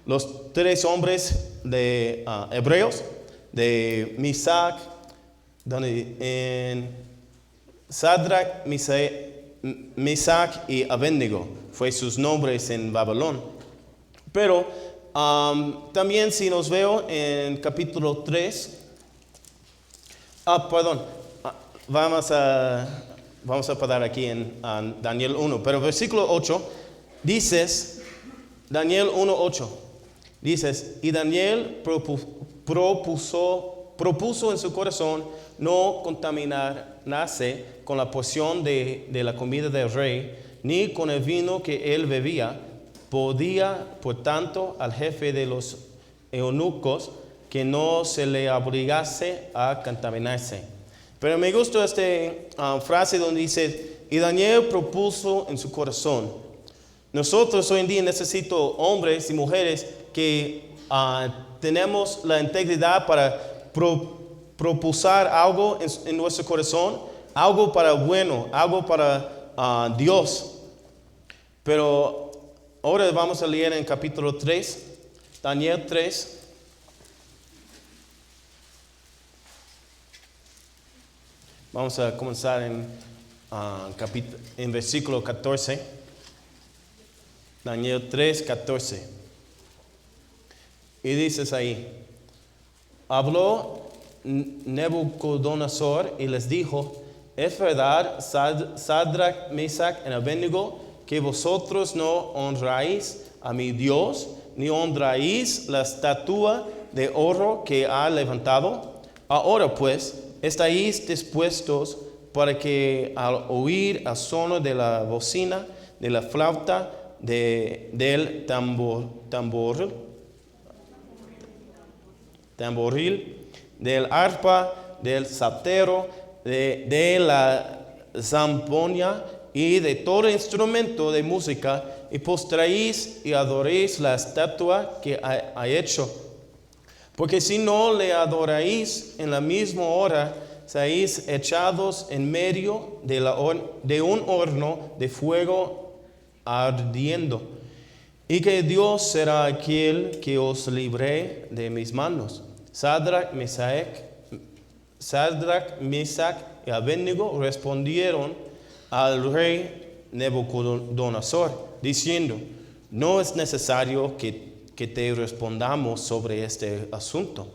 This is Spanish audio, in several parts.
los tres hombres de hebreos, de Misac, en Sadrach, Misac y Abednego, fue sus nombres en Babelón. Pero también si nos veo en capítulo 3, vamos a parar aquí en Daniel 1, pero versículo 8, Daniel 1:8, dices, y Daniel propuso en su corazón no contaminarse con la porción de la comida del rey, ni con el vino que él bebía. Podía, por tanto, al jefe de los eunucos que no se le obligase a contaminarse. Pero me gustó esta frase donde dice, y Daniel propuso en su corazón. Nosotros hoy en día necesitamos hombres y mujeres que tenemos la integridad para propulsar algo en nuestro corazón, algo para bueno, algo para Dios. Pero ahora vamos a leer en capítulo 3, Daniel 3. Vamos a comenzar en versículo 14. Daniel 3, 14. Y dices ahí, habló Nabucodonosor y les dijo, es verdad, Sadrach, Mesach y Abednego, que vosotros no honráis a mi Dios, ni honráis la estatua de oro que ha levantado. Ahora pues, estáis dispuestos para que al oír el sonido de la bocina, de la flauta, del tamboril, del arpa, del saltero, de la zampoña y de todo instrumento de música, y postréis y adoréis la estatua que ha hecho. Porque si no le adoráis en la misma hora, seréis echados en medio de un horno de fuego ardiendo. Y que Dios será aquel que os libre de mis manos. Sadrach, Mesach y Abednego respondieron al rey Nabucodonosor, diciendo, no es necesario que te respondamos sobre este asunto.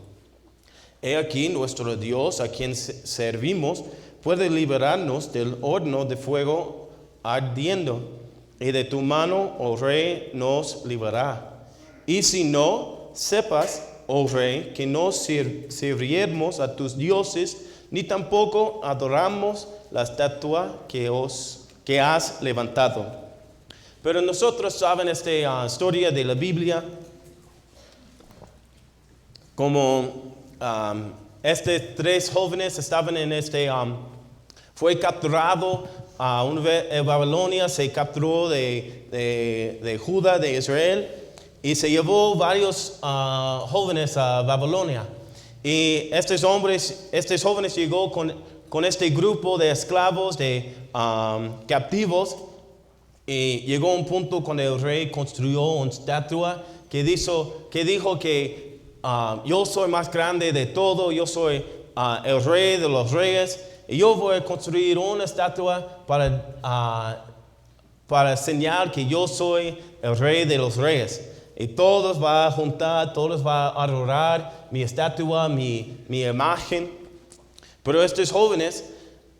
He aquí nuestro Dios, a quien servimos, puede liberarnos del horno de fuego ardiendo, y de tu mano, oh rey, nos librará. Y si no, sepas, oh rey, que no serviremos a tus dioses, ni tampoco adoramos la estatua que has levantado. Pero nosotros saben esta historia de la Biblia, como estos tres jóvenes estaban fue capturado en Babilonia, se capturó de Judá, de Israel, y se llevó varios jóvenes a Babilonia. Y estos jóvenes llegó con este grupo de esclavos, de captivos, y llegó un punto cuando el rey construyó una estatua que dijo que yo soy más grande de todo, yo soy el rey de los reyes, y yo voy a construir una estatua para señalar que yo soy el rey de los reyes. Y todos van a juntar, todos van a adorar mi estatua, mi imagen. Pero estos jóvenes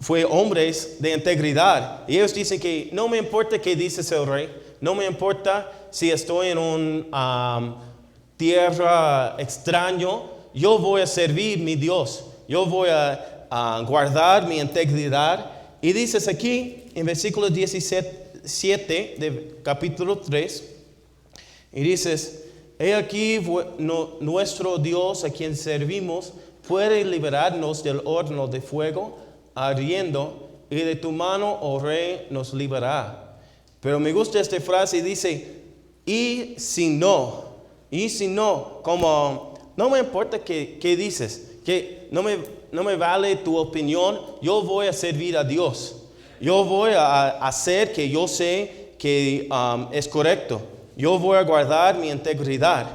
fueron hombres de integridad. Y ellos dicen que no me importa qué dices el rey, no me importa si estoy en una tierra extraño, yo voy a servir mi Dios, yo voy a guardar mi integridad. Y dices aquí en versículo 17 de capítulo 3, y dices, he aquí nuestro Dios a quien servimos puede liberarnos del horno de fuego ardiendo, y de tu mano, oh rey, nos librará. Pero me gusta esta frase y dice, y si no, como no me importa qué dices, que no me vale tu opinión, yo voy a servir a Dios. Yo voy a hacer que yo sé que es correcto. Yo voy a guardar mi integridad.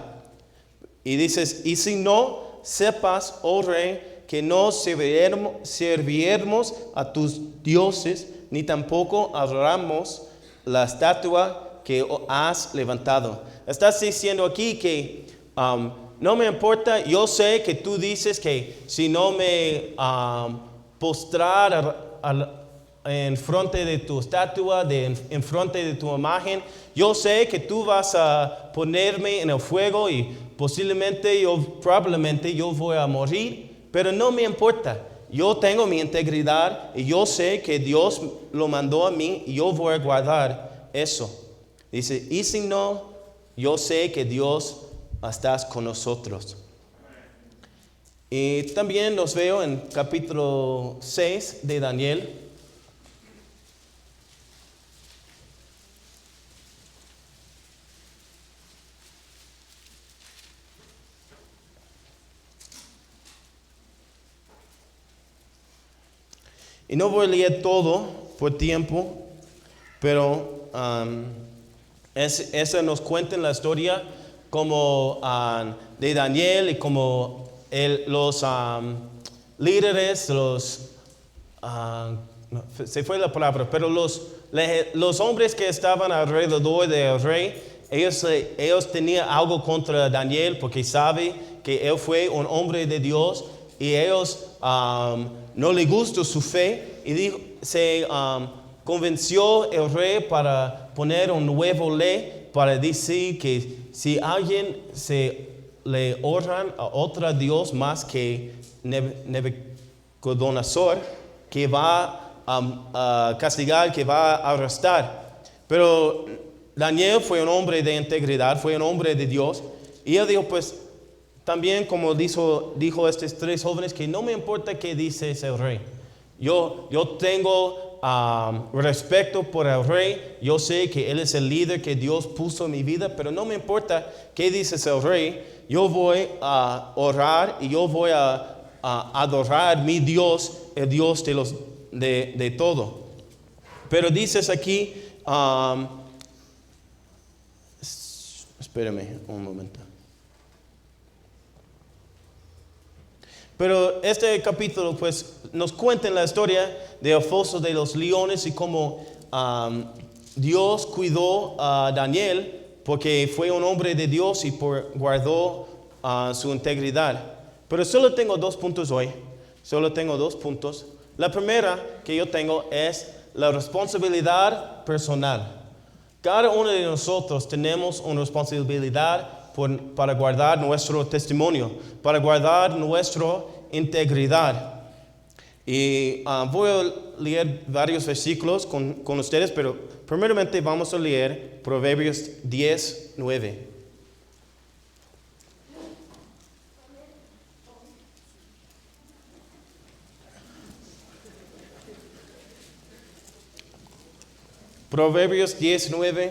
Y dices, y si no, sepas, oh rey, que no serviremos a tus dioses, ni tampoco adoramos la estatua que has levantado. Estás diciendo aquí que no me importa, yo sé que tú dices que si no me postrar en frente de tu estatua, en frente de tu imagen, yo sé que tú vas a ponerme en el fuego y probablemente yo voy a morir, pero no me importa. Yo tengo mi integridad y yo sé que Dios lo mandó a mí y yo voy a guardar eso. Dice, y si no, yo sé que Dios estás con nosotros. Y también nos veo en capítulo 6 de Daniel. Y no voy a leer todo por tiempo, pero esa nos cuenta la historia como de Daniel y como los líderes, se fue la palabra, pero los hombres que estaban alrededor del rey, ellos tenían algo contra Daniel porque sabe que él fue un hombre de Dios y ellos no le gustó su fe y se convenció el rey para poner un nuevo ley para decir que si alguien se le honran a otro Dios más que Nabucodonosor, que va a castigar, que va a arrestar. Pero Daniel fue un hombre de integridad, fue un hombre de Dios, y él dijo, pues, también como dijo estos tres jóvenes, que no me importa qué dice ese rey. Yo tengo respeto por el rey. Yo sé que él es el líder que Dios puso en mi vida, pero no me importa qué dice el rey. Yo voy a orar y yo voy a adorar mi Dios, el Dios de todo. Pero dices aquí, espérame un momento. Pero este capítulo pues nos cuenta la historia del foso de los leones y cómo Dios cuidó a Daniel porque fue un hombre de Dios y guardó su integridad. Pero solo tengo 2 puntos hoy. Solo tengo 2 puntos. La primera que yo tengo es la responsabilidad personal. Cada uno de nosotros tenemos una responsabilidad para guardar nuestro testimonio, para guardar nuestra integridad. Y voy a leer varios versículos con ustedes, pero primeramente vamos a leer Proverbios 10:9. Proverbios 10:9.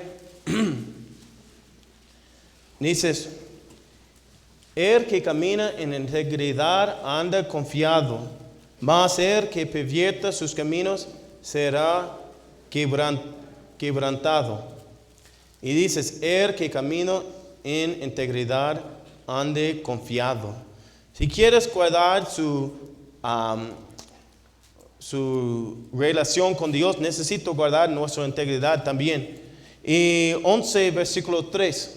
Dices, el que camina en integridad anda confiado, mas el que pervierta sus caminos será quebrantado. Y dices, el que camina en integridad ande confiado. Si quieres guardar su relación con Dios, necesito guardar nuestra integridad también. Y 11, versículo 3.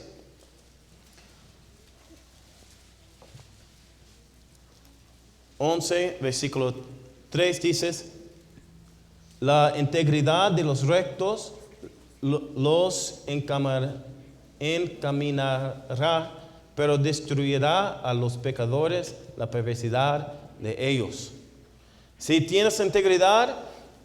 11, versículo 3 dices, la integridad de los rectos los encaminará, pero destruirá a los pecadores la perversidad de ellos. Si tienes integridad,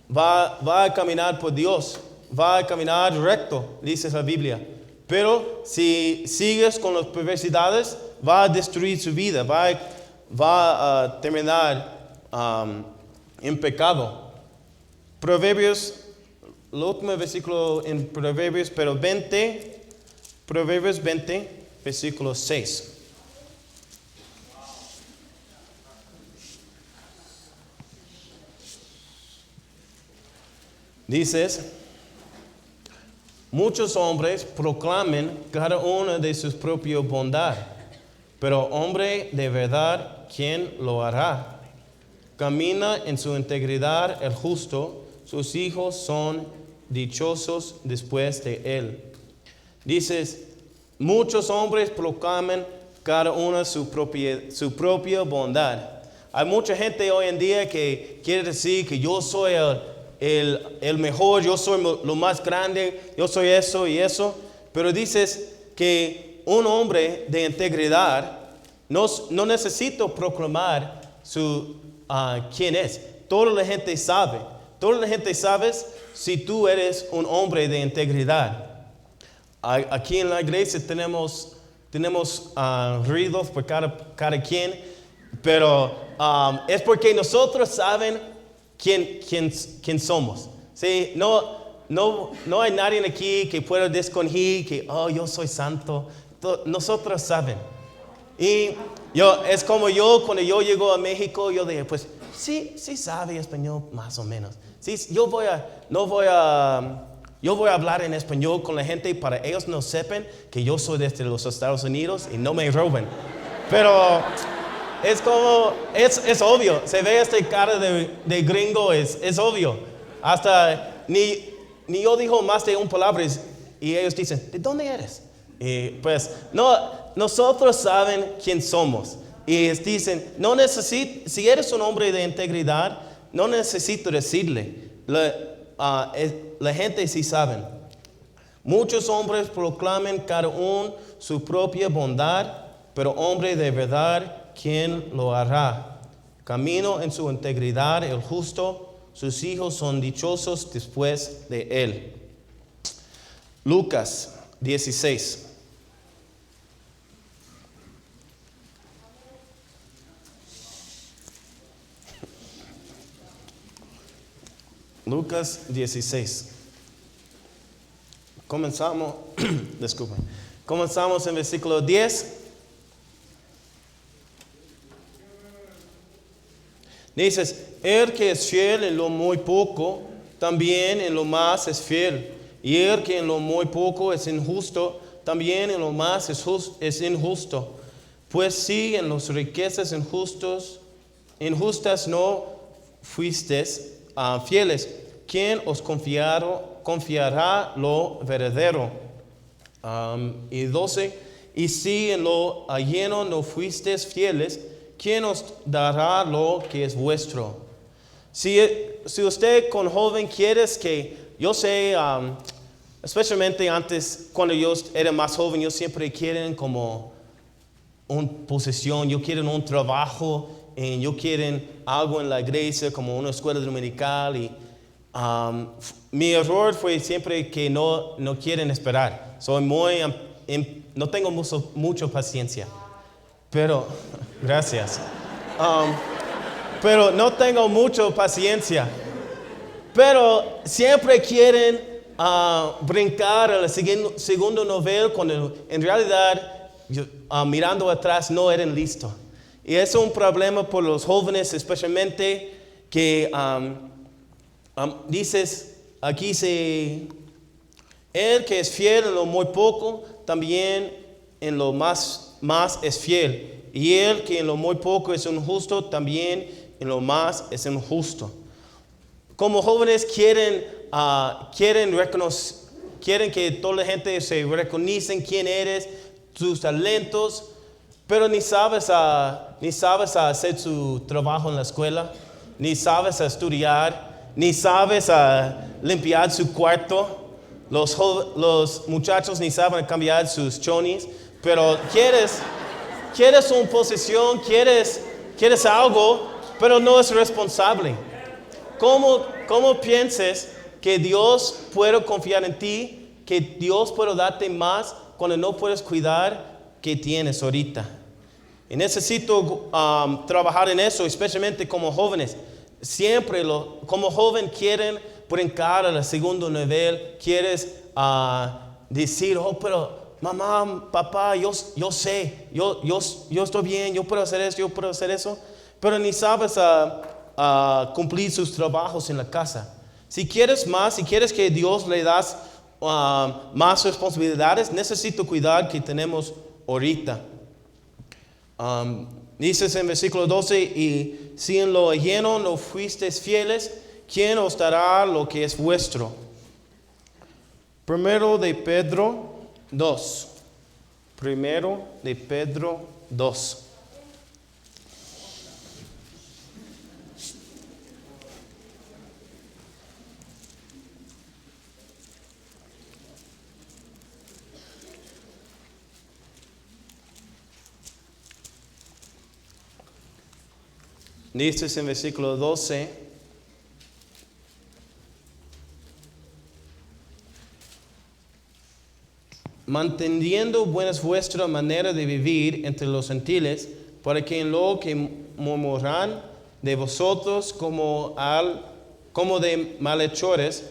va a caminar por Dios, va a caminar recto, dice la Biblia. Pero si sigues con las perversidades, va a destruir su vida, va a terminar en pecado. Proverbios, el último versículo en Proverbios, Proverbios 20, versículo 6. Dices, muchos hombres proclaman cada uno de su propia bondad, Pero hombre de verdad, ¿quién lo hará? Camina en su integridad el justo, sus hijos son dichosos después de él. Dices, muchos hombres proclaman cada uno su propia bondad. Hay mucha gente hoy en día que quiere decir que yo soy el mejor, yo soy lo más grande, yo soy eso y eso. Pero dices que un hombre de integridad no necesita proclamar quién es. Toda la gente sabe. Toda la gente sabe si tú eres un hombre de integridad. Aquí en la iglesia tenemos ruidos por cada quien, pero es porque nosotros saben quién somos. ¿Sí? No hay nadie aquí que pueda desconfiar que, yo soy santo. Nosotros saben. Y es como cuando yo llego a México, yo dije, pues sí sabe español más o menos. Sí, yo voy a hablar en español con la gente para ellos no sepan que yo soy desde los Estados Unidos y no me roben. Pero es como, es obvio, se ve esta cara de gringo, es obvio. Hasta ni yo digo más de una palabra y ellos dicen, ¿de dónde eres? Y pues nosotros saben quién somos. Y dicen, si eres un hombre de integridad, no necesito decirle. La gente sí sabe. Muchos hombres proclaman cada uno su propia bondad, pero hombre de verdad, ¿quién lo hará? Camino en su integridad el justo, sus hijos son dichosos después de él. Lucas 16. Lucas 16. Comenzamos en versículo 10. Dices, el que es fiel en lo muy poco, también en lo más es fiel. Y el que en lo muy poco es injusto, también en lo más es injusto. Pues si en las riquezas injustas no fuisteis fieles, ¿quién os confiará lo verdadero? Y 12, y si en lo ajeno no fuisteis fieles, ¿quién os dará lo que es vuestro? Si usted con joven quieres que, yo sé, especialmente antes, cuando yo era más joven, yo siempre quieren como una posesión, yo quiero un trabajo, y yo quieren algo en la iglesia como una escuela dominical y mi error fue siempre que no quieren esperar. No tengo mucha paciencia, pero gracias. Pero no tengo mucha paciencia. Pero siempre quieren brincar al segundo nivel cuando en realidad mirando atrás no eran listos. Y es un problema por los jóvenes, especialmente que dices, aquí el que es fiel en lo muy poco, también en lo más es fiel. Y el que en lo muy poco es injusto, también en lo más es injusto. Como jóvenes quieren que toda la gente se reconozca quién eres, tus talentos, pero ni sabes hacer su trabajo en la escuela, ni sabes estudiar, ni sabes limpiar su cuarto. Los muchachos ni saben cambiar sus chonis, pero quieres una posición, quieres algo, pero no es responsable. ¿Cómo piensas que Dios puede confiar en ti, que Dios puede darte más cuando no puedes cuidar que tienes ahorita? Y necesito trabajar en eso, especialmente como jóvenes. Siempre como joven quieren brincar al segundo nivel, quieres decir, pero mamá, papá, yo sé, yo estoy bien, yo puedo hacer eso, pero ni sabes cumplir sus trabajos en la casa. Si quieres más, si quieres que Dios le das más responsabilidades, necesito cuidar que tenemos ahorita. Dices en versículo 12, y si en lo ajeno no fuisteis fieles, ¿quién os dará lo que es vuestro? Primero de Pedro 2. Primero de Pedro 2. Dice en versículo 12, manteniendo buena es vuestra manera de vivir entre los gentiles, para que en lo que murmuran de vosotros como de malhechores,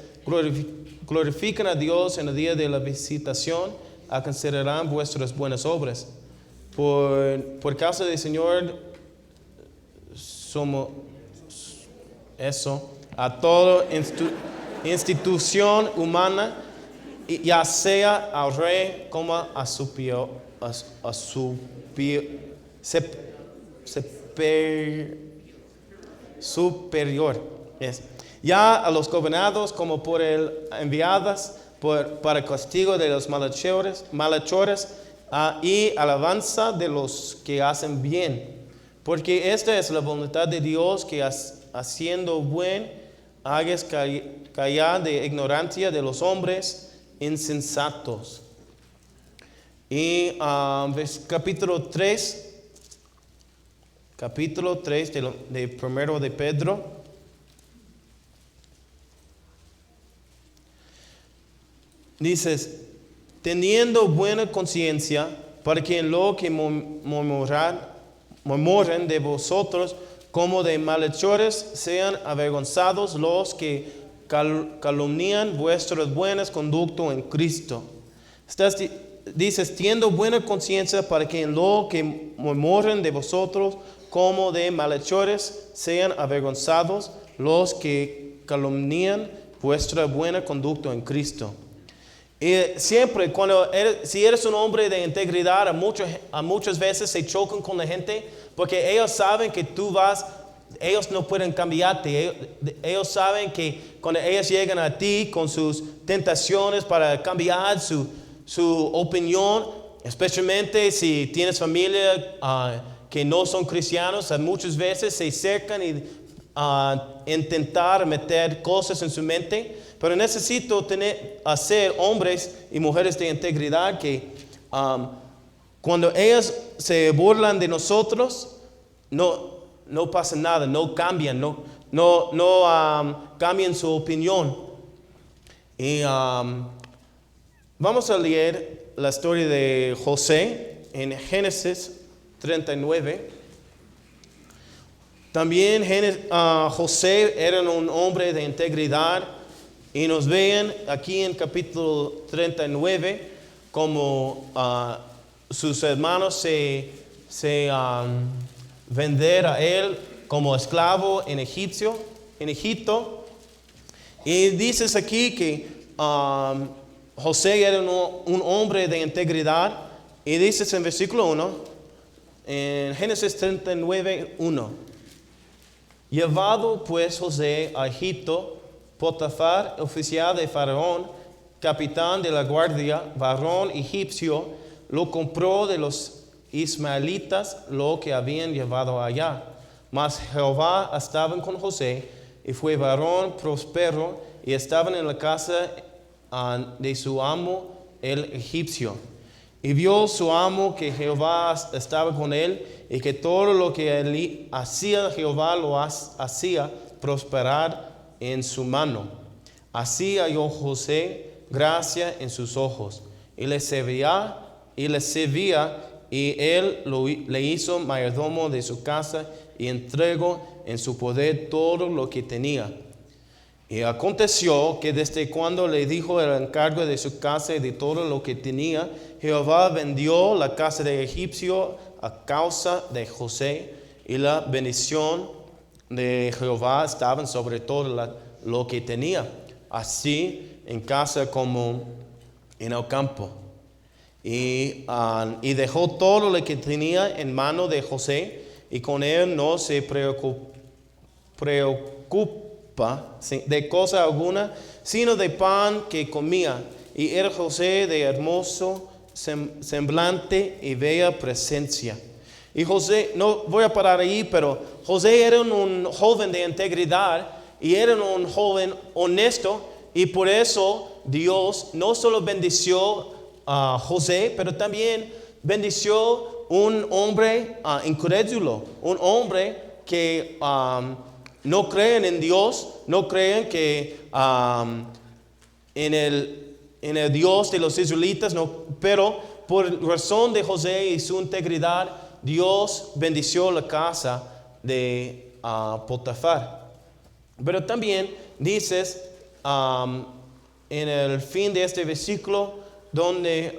glorifican a Dios en el día de la visitación, a considerar vuestras buenas obras. Por causa del Señor somos eso, a toda institución humana, ya sea al rey como a su superior. Ya a los gobernados como por él enviadas para castigo de los malhechores y alabanza de los que hacen bien. Porque esta es la voluntad de Dios, que haciendo buen hagas callar de ignorancia de los hombres insensatos. Y capítulo 3 de primero de Pedro. Dices, teniendo buena conciencia, para que en lo que murmuran de vosotros como de malhechores sean avergonzados los que calumnian vuestras buenas conductas en Cristo. Dices, teniendo buena conciencia, para que en lo que murmuran de vosotros como de malhechores sean avergonzados los que calumnian vuestra buena conducta en Cristo. Y siempre, si eres un hombre de integridad, a muchas veces se chocan con la gente porque ellos saben que ellos no pueden cambiarte. Ellos saben que cuando ellos llegan a ti con sus tentaciones para cambiar su opinión, especialmente si tienes familia que no son cristianos, muchas veces se acercan y intentar meter cosas en su mente. Pero necesito ser hombres y mujeres de integridad que cuando ellos se burlan de nosotros, no pasa nada, no cambian, no cambian su opinión. Y vamos a leer la historia de José en Génesis 39. También José era un hombre de integridad. Y nos ven aquí en capítulo 39 como sus hermanos se vender a él como esclavo en Egipto. Y dices aquí que José era un hombre de integridad. Y dices en versículo 1, en Génesis 39, 1. Llevado pues José a Egipto, Potifar, oficial de Faraón, capitán de la guardia, varón egipcio, lo compró de los ismaelitas lo que habían llevado allá. Mas Jehová estaba con José, y fue varón próspero, y estaban en la casa de su amo el egipcio. Y vio su amo que Jehová estaba con él, y que todo lo que él hacía, Jehová lo hacía prosperar en su mano. Así halló José gracia en sus ojos, y le servía, y él le hizo mayordomo de su casa, y entregó en su poder todo lo que tenía. Y aconteció que desde cuando le dijo el encargo de su casa y de todo lo que tenía, Jehová vendió la casa de egipcio a causa de José, y la bendición de Jehová estaba sobre todo lo que tenía, así en casa como en el campo. y dejó todo lo que tenía en mano de José, y con él no se preocupa de cosa alguna, sino de pan que comía. Y era José de hermoso semblante y bella presencia. Y José, no voy a parar ahí, pero José era un joven de integridad y era un joven honesto, y por eso Dios no solo bendició a José, pero también bendició un hombre incrédulo, un hombre que no creen en Dios, no creen que en el Dios de los israelitas, no, pero por razón de José y su integridad, Dios bendició la casa de Potifar. Pero también dices en el fin de este versículo, donde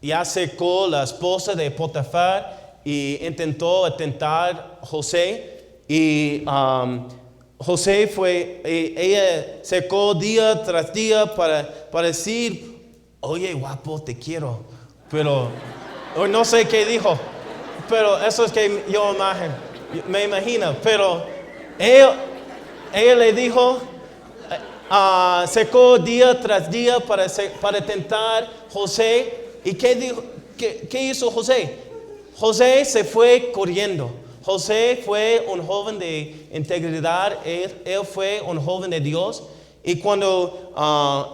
ya secó la esposa de Potifar y intentó atentar a José, y José ella secó día tras día para decir, oye guapo, te quiero, pero no sé qué dijo, pero eso es que yo me imagino, pero ella le dijo, secó día tras día para tentar José. ¿Y qué hizo José? José se fue corriendo. José fue un joven de integridad, él fue un joven de Dios. Y cuando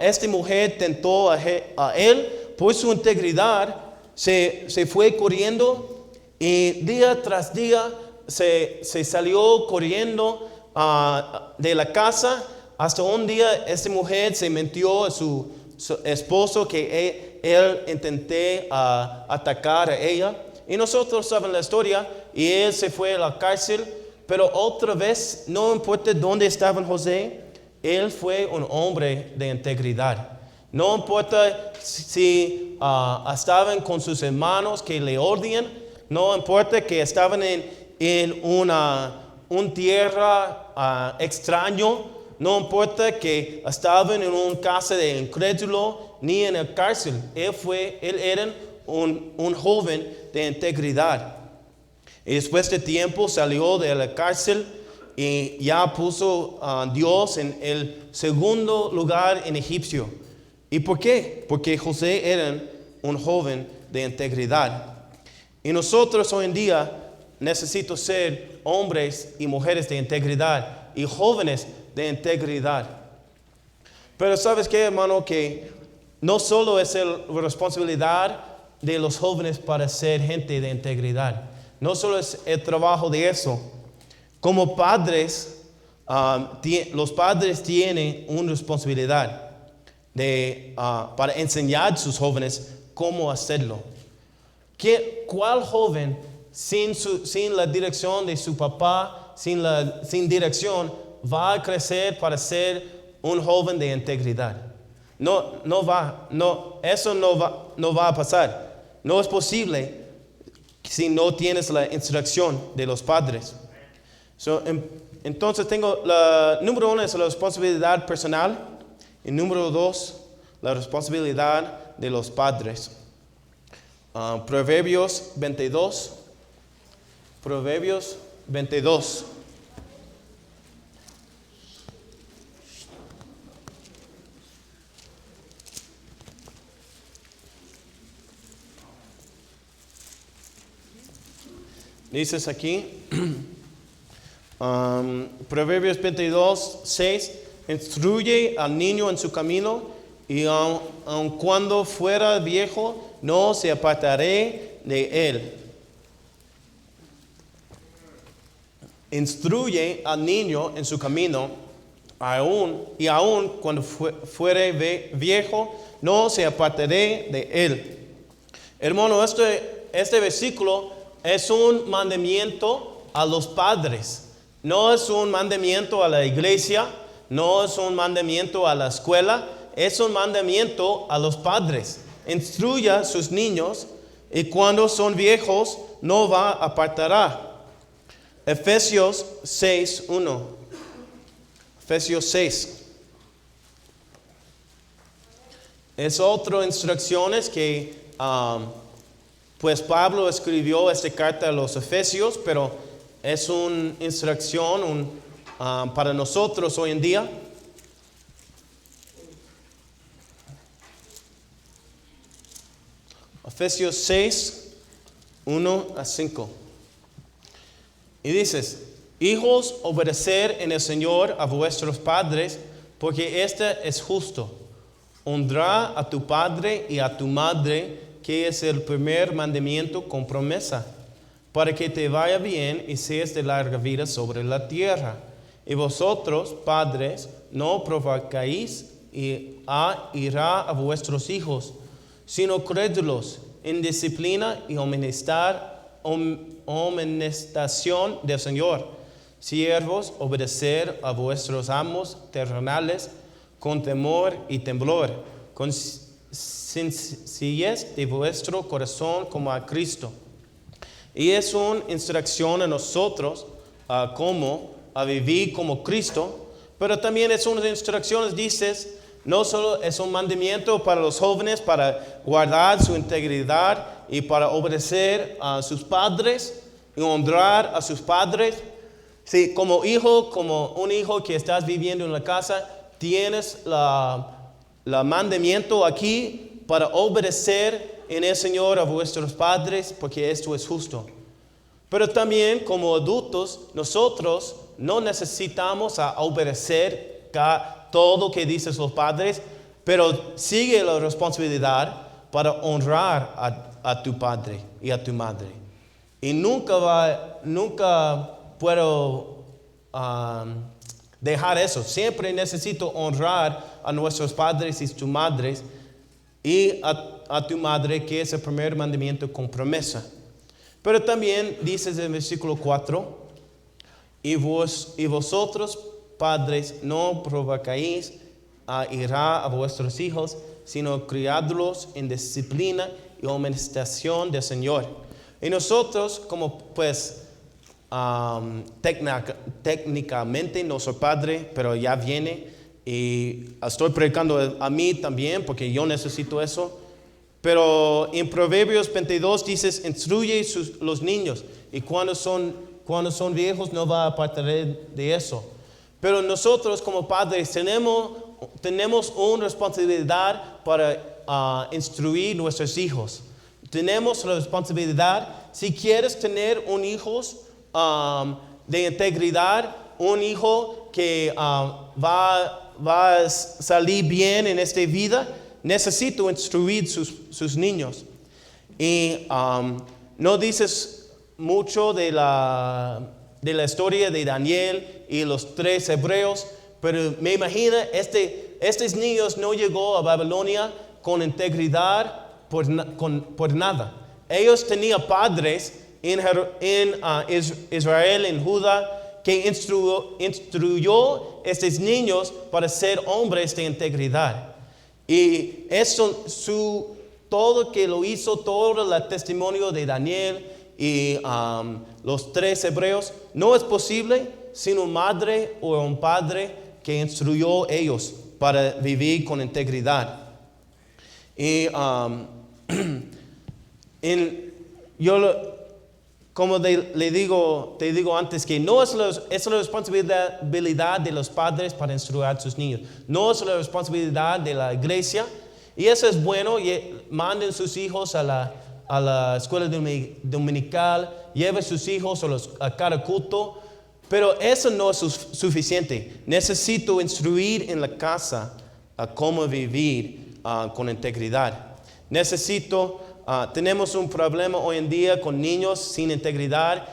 esta mujer tentó a él por su integridad, se fue corriendo, y día tras día se salió corriendo de la casa, hasta un día esta mujer se mintió a su esposo que él intenté atacar a ella. Y nosotros sabemos la historia, y él se fue a la cárcel, pero otra vez, no importa dónde estaba José, él fue un hombre de integridad. No importa si estaban con sus hermanos que le odian, no importa que estaban en una tierra extraño, no importa que estaban en una casa de incrédulo ni en la cárcel. Él era un joven de integridad. Y después de tiempo salió de la cárcel y ya puso a Dios en el segundo lugar en Egipcio. ¿Y por qué? Porque José era un joven de integridad. Y nosotros hoy en día necesitamos ser hombres y mujeres de integridad y jóvenes de integridad. Pero ¿sabes qué, hermano? Que no solo es la responsabilidad de los jóvenes para ser gente de integridad. No solo es el trabajo de eso. Como padres, los padres tienen una responsabilidad para enseñar a sus jóvenes cómo hacerlo. ¿Cuál joven sin la dirección de su papá, sin dirección, va a crecer para ser un joven de integridad? Eso no va a pasar. No es posible si no tienes la instrucción de los padres. Entonces número 1 es la responsabilidad personal, y número 2, la responsabilidad de los padres. Proverbios 22. Proverbios 22. Dices aquí, Proverbios 22, 6, instruye al niño en su camino, y aun cuando fuera viejo, no se apartaré de él. Instruye al niño en su camino, y aun cuando fuere viejo, no se apartaré de él. Hermano, este versículo es un mandamiento a los padres. No es un mandamiento a la iglesia, no es un mandamiento a la escuela, es un mandamiento a los padres. Instruya a sus niños, y cuando son viejos no va a apartar. Efesios 6, 1. Efesios 6. Es otras instrucciones que pues Pablo escribió esta carta a los Efesios, pero es una instrucción para nosotros hoy en día. Efesios 6, 1 a 5. Y dices, hijos, obedecer en el Señor a vuestros padres, porque este es justo. Honra a tu padre y a tu madre, que es el primer mandamiento con promesa, para que te vaya bien y seas de larga vida sobre la tierra. Y vosotros, padres, no provocáis a ira a vuestros hijos, sino crédulos en disciplina y amonestación del Señor. Siervos, obedecer a vuestros amos terrenales con temor y temblor, con sencillez de vuestro corazón como a Cristo. Y es una instrucción a nosotros como a vivir como Cristo, pero también es una instrucción, dices, no solo es un mandamiento para los jóvenes para guardar su integridad y para obedecer a sus padres y honrar a sus padres. Sí, como un hijo que estás viviendo en la casa, tienes la mandamiento aquí para obedecer en el Señor a vuestros padres, porque esto es justo. Pero también como adultos, nosotros no necesitamos obedecer todo que dicen los padres, pero sigue la responsabilidad para honrar a tu padre y a tu madre. Y nunca puedo dejar eso. Siempre necesito honrar a nuestros padres y tus madres y a tu madre, que es el primer mandamiento con promesa. Pero también dices en el versículo 4, y vosotros, padres, no provocáis a ira a vuestros hijos, sino criadlos en disciplina y amonestación del Señor. Y nosotros, como pues técnicamente no soy padre, pero ya viene, y estoy predicando a mí también, porque yo necesito eso. Pero en Proverbios 22 dices, instruye los niños, y cuando son viejos no va a apartar de eso. Pero nosotros como padres tenemos una responsabilidad para instruir nuestros hijos. Tenemos la responsabilidad, si quieres tener un hijo de integridad, un hijo que va a salir bien en esta vida, necesito instruir sus niños. Y no dices mucho de la historia de Daniel y los 3 hebreos, pero me imagino estos niños no llegó a Babilonia con integridad por nada. Ellos tenían padres en Israel, en Judá, que instruyó a estos niños para ser hombres de integridad. Y eso, todo que lo hizo, todo el testimonio de Daniel y los 3 hebreos, no es posible sin una madre o un padre que instruyó a ellos para vivir con integridad. Y como te digo antes, que no es la responsabilidad de los padres para instruir a sus niños. No es la responsabilidad de la iglesia. Y eso es bueno. Manden sus hijos a la escuela dominical. Lleven sus hijos a cada culto. Pero eso no es suficiente. Necesito instruir en la casa a cómo vivir con integridad. Tenemos un problema hoy en día con niños sin integridad.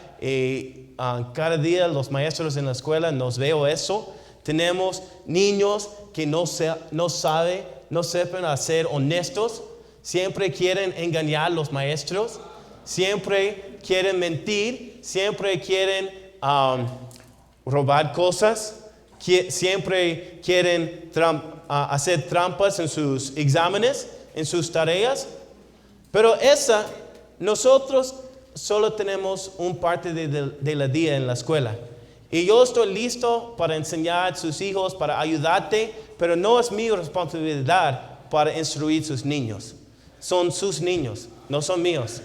Cada día los maestros en la escuela nos veo eso. Tenemos niños que no sepan ser honestos. Siempre quieren engañar a los maestros. Siempre quieren mentir. Siempre quieren robar cosas. Siempre quieren hacer trampas en sus exámenes, en sus tareas. Pero nosotros solo tenemos un parte de la día en la escuela. Y yo estoy listo para enseñar a sus hijos, para ayudarte, pero no es mi responsabilidad para instruir sus niños. Son sus niños, no son míos.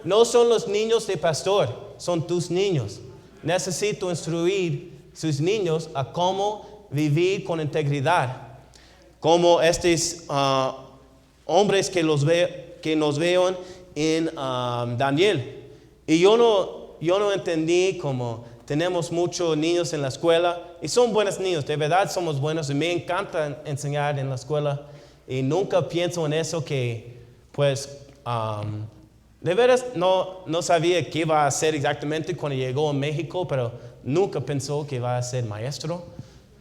No son los niños de pastor, son tus niños. Necesito instruir sus niños a cómo vivir con integridad. Como estos hombres que nos veo en Daniel. Y yo no entendí cómo tenemos muchos niños en la escuela y son buenos niños, de verdad somos buenos y me encanta enseñar en la escuela y nunca pienso en eso que pues de veras no sabía qué iba a hacer exactamente cuando llegó a México, pero nunca pensó que iba a ser maestro.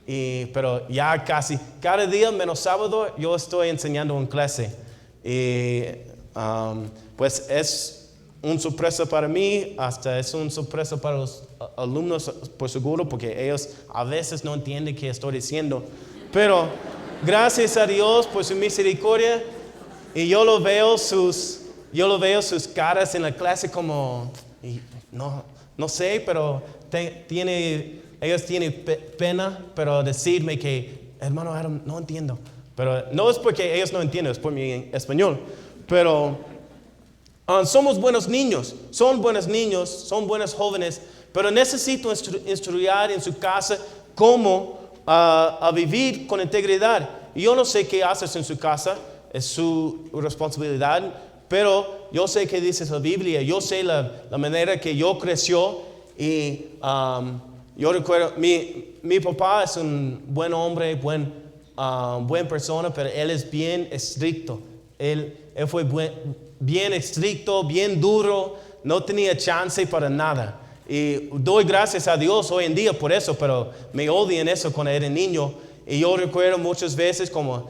Pero ya casi cada día menos sábado yo estoy enseñando en clase y pues es una sorpresa para mí, hasta es una sorpresa para los alumnos por seguro, porque ellos a veces no entienden qué estoy diciendo. Pero gracias a Dios por su misericordia, y yo lo veo sus caras en la clase como, no sé, pero ellos tienen pena, pero decirme que, hermano Adam, no entiendo. Pero no es porque ellos no entienden, es por mi español. Pero somos buenos niños, son buenos jóvenes, pero necesito instruir en su casa cómo a vivir con integridad. Yo no sé qué haces en su casa, es su responsabilidad, pero yo sé qué dice la Biblia, yo sé la manera que yo creció y yo recuerdo, mi papá es un buen hombre, buena persona, pero él es bien estricto. Él fue bien estricto, bien duro, no tenía chance para nada. Y doy gracias a Dios hoy en día por eso, pero me odian eso cuando era niño. Y yo recuerdo muchas veces como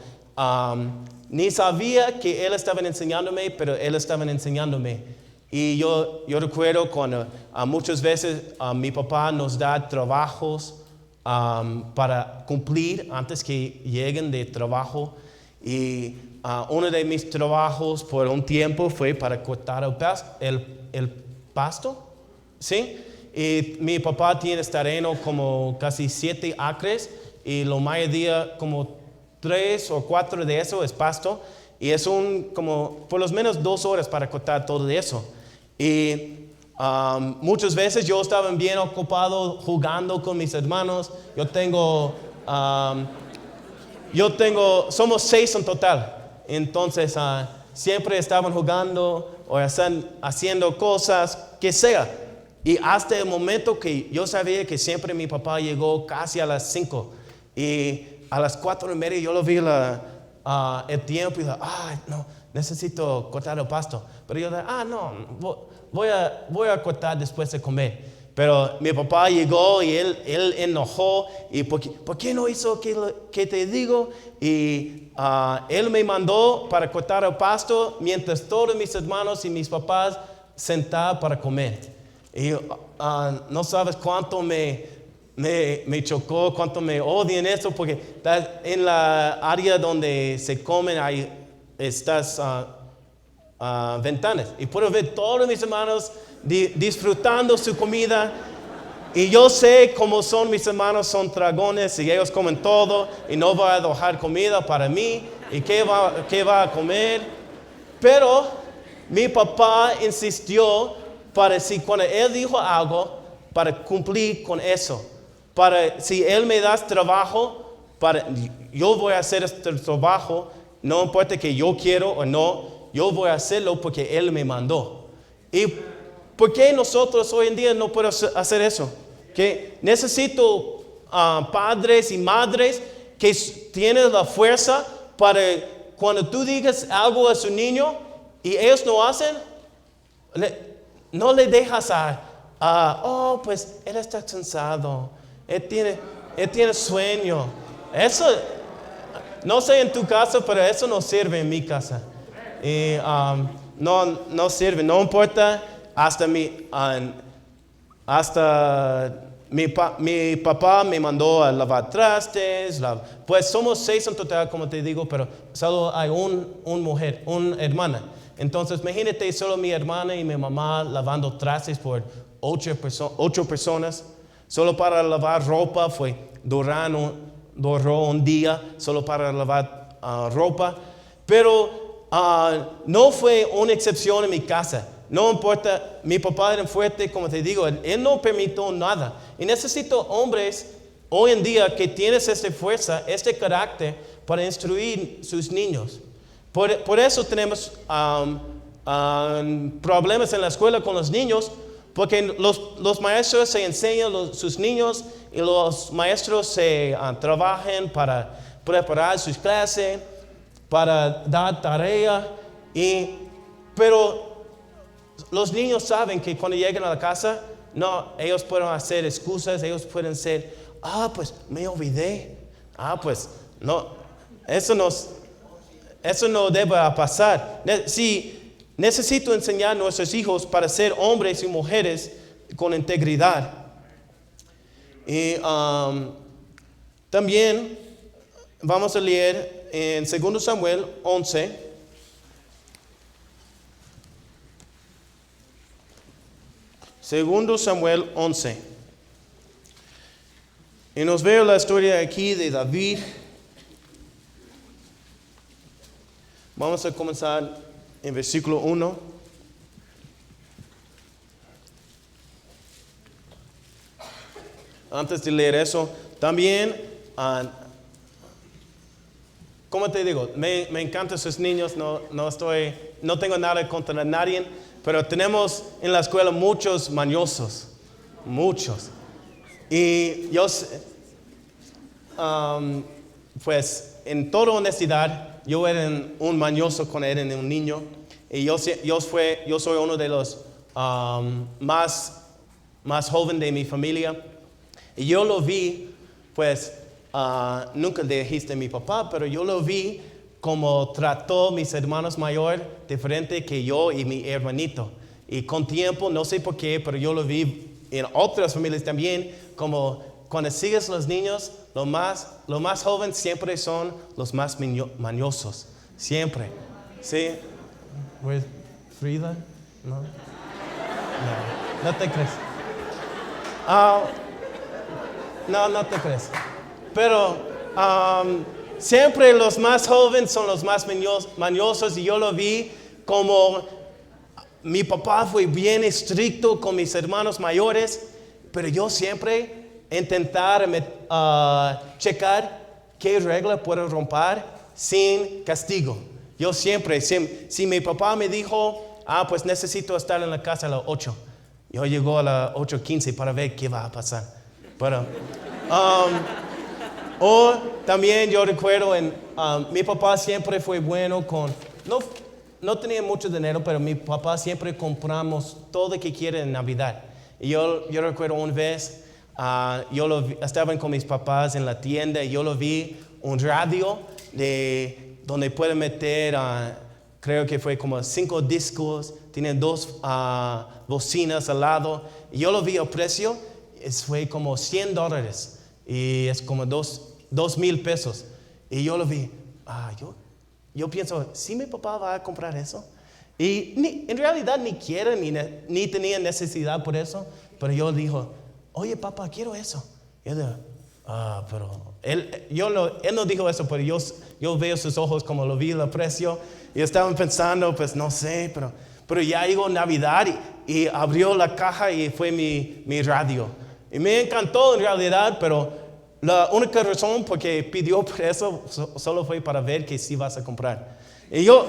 ni sabía que él estaba enseñándome, pero él estaba enseñándome. Y yo recuerdo cuando muchas veces mi papá nos da trabajos para cumplir antes que lleguen de trabajo. Y uno de mis trabajos por un tiempo fue para cortar el pasto, ¿sí? Y mi papá tiene terreno como casi 7 acres y la mayoría como 3 o 4 de eso es pasto y es como por lo menos 2 horas para cortar todo eso. Y muchas veces yo estaba bien ocupado jugando con mis hermanos. Somos 6 en total. Entonces siempre estaban jugando o haciendo cosas que sea. Y hasta el momento que yo sabía que siempre mi papá llegó casi a las 5. Y a las 4:30 yo lo vi el tiempo y dije, no, necesito cortar el pasto. Pero yo dije, no, voy a cortar después de comer. Pero mi papá llegó y él enojó y ¿por qué no hizo que te digo? Y él me mandó para cortar el pasto mientras todos mis hermanos y mis papás sentaban para comer. Y no sabes cuánto me chocó, cuánto me odian eso, porque en la área donde se comen hay estas ventanas y puedo ver todos mis hermanos disfrutando su comida. Y yo sé cómo son mis hermanos, son dragones y ellos comen todo y no va a dejar comida para mí. ¿Y qué va a comer? Pero mi papá insistió para si cuando él dijo algo, para cumplir con eso. Si él me da trabajo, yo voy a hacer este trabajo, no importa que yo quiero o no, yo voy a hacerlo porque él me mandó. ¿Y por qué nosotros hoy en día no podemos hacer eso? Que necesito padres y madres que tienen la fuerza para cuando tú digas algo a su niño y ellos no hacen, no le dejas pues él está cansado, él tiene sueño. Eso, no sé en tu casa, pero eso no sirve en mi casa. Y no sirve, no importa. Hasta mi papá me mandó a lavar trastes. Pues somos 6 en total, como te digo, pero solo hay una hermana. Entonces, imagínate solo mi hermana y mi mamá lavando trastes por 8 personas. Solo para lavar ropa duró un día, solo para lavar ropa, pero no fue una excepción en mi casa. No importa, mi papá era fuerte, como te digo, él no permitió nada. Y necesito hombres hoy en día que tienen esta fuerza, este carácter para instruir sus niños. Por eso tenemos problemas en la escuela con los niños, porque los maestros se enseñan a sus niños y los maestros se trabajan para preparar sus clases, para dar tarea, pero los niños saben que cuando llegan a la casa, no, ellos pueden hacer excusas, ellos pueden ser, pues me olvidé, pues no, eso no debe pasar. Si necesito enseñar a nuestros hijos para ser hombres y mujeres con integridad. Y también vamos a leer en 2 Samuel 11. Segundo Samuel 11. Y nos veo la historia aquí de David. Vamos a comenzar en versículo 1. Antes de leer eso, también, ¿cómo te digo? Me encantan sus niños, no tengo nada contra nadie. Pero tenemos en la escuela muchos mañosos, muchos. Y yo, pues en toda honestidad, yo era un mañoso cuando era un niño. Y yo soy uno de los más joven de mi familia. Y yo lo vi, pues nunca le dijiste a mi papá, pero yo lo vi como trató mis hermanos mayores diferente que yo y mi hermanito. Y con tiempo, no sé por qué, pero yo lo vi en otras familias también, como cuando sigues los niños, los más jóvenes siempre son los más mañosos. Siempre. ¿Sí? ¿Where's Frida? No. No te crees. No te crees. Pero siempre los más jóvenes son los más mañosos, y yo lo vi como mi papá fue bien estricto con mis hermanos mayores, pero yo siempre intentar checar qué regla puedo romper sin castigo. Yo siempre, si mi papá me dijo, pues necesito estar en la casa a las 8, yo llego a las 8:15 para ver qué va a pasar. Pero o también yo recuerdo, mi papá siempre fue bueno no tenía mucho dinero, pero mi papá siempre compramos todo lo que quiere en Navidad. Y yo recuerdo una vez, estaba con mis papás en la tienda y yo lo vi, un radio donde puede meter, creo que fue como 5 discos, tiene 2 bocinas al lado. Y yo lo vi a precio, fue como $100 y es como 2,000 pesos. Y yo lo vi, yo pienso, ¿sí mi papá va a comprar eso? Y en realidad ni quiere, ni tenía necesidad por eso, pero yo dijo, oye papá, quiero eso. Y yo digo, pero él no dijo eso, pero yo veo sus ojos como lo vi el precio, y estaban pensando, pues no sé, pero ya llegó Navidad y abrió la caja y fue mi radio. Y me encantó en realidad, pero la única razón por que pidió por eso solo fue para ver que sí vas a comprar. Y yo,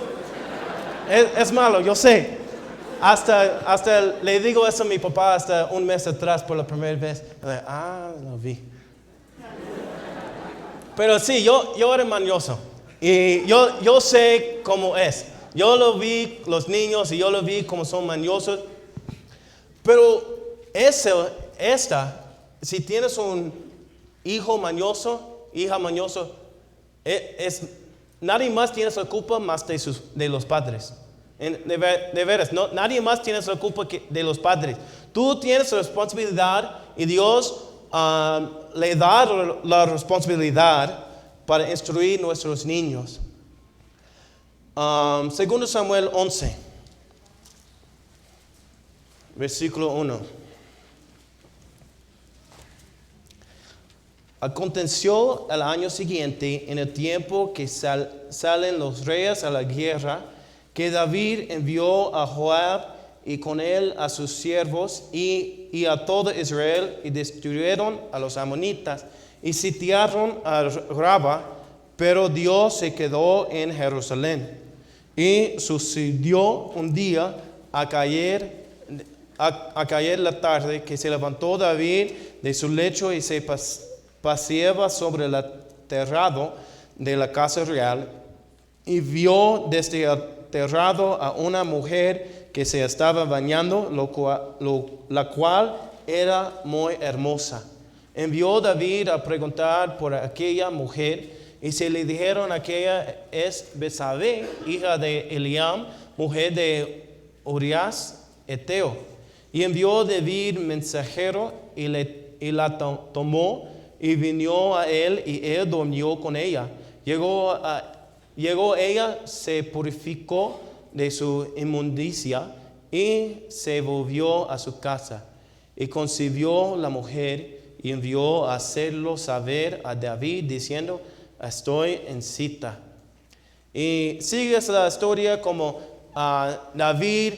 es malo, yo sé. Hasta le digo eso a mi papá hasta un mes atrás por la primera vez. Lo vi. Pero sí, yo era mañoso. Y yo sé cómo es. Yo lo vi, los niños, y yo lo vi como son mañosos. Pero si tienes un hijo mañoso, hija mañoso, nadie más tiene la culpa más de los padres. De veras, nadie más tiene la culpa de los padres. Tú tienes la responsabilidad y Dios le da la responsabilidad para instruir a nuestros niños. 2 Samuel 11, versículo 1. Aconteció al año siguiente, en el tiempo que salen los reyes a la guerra, que David envió a Joab y con él a sus siervos y a todo Israel, y destruyeron a los amonitas y sitiaron a Raba, pero Dios se quedó en Jerusalén. Y sucedió un día a caer la tarde, que se levantó David de su lecho y se paseaba sobre el terrado de la casa real, y vio desde el terrado a una mujer que se estaba bañando, la cual era muy hermosa. Envió David a preguntar por aquella mujer, y se le dijeron: aquella es Betsabé, hija de Eliam, mujer de Urías Eteo. Y envió David mensajero y la tomó y vino a él, y él durmió con ella. Llegó ella, se purificó de su inmundicia y se volvió a su casa. Y concibió la mujer y envió a hacerlo saber a David, diciendo: estoy en cita. Y sigue la historia como David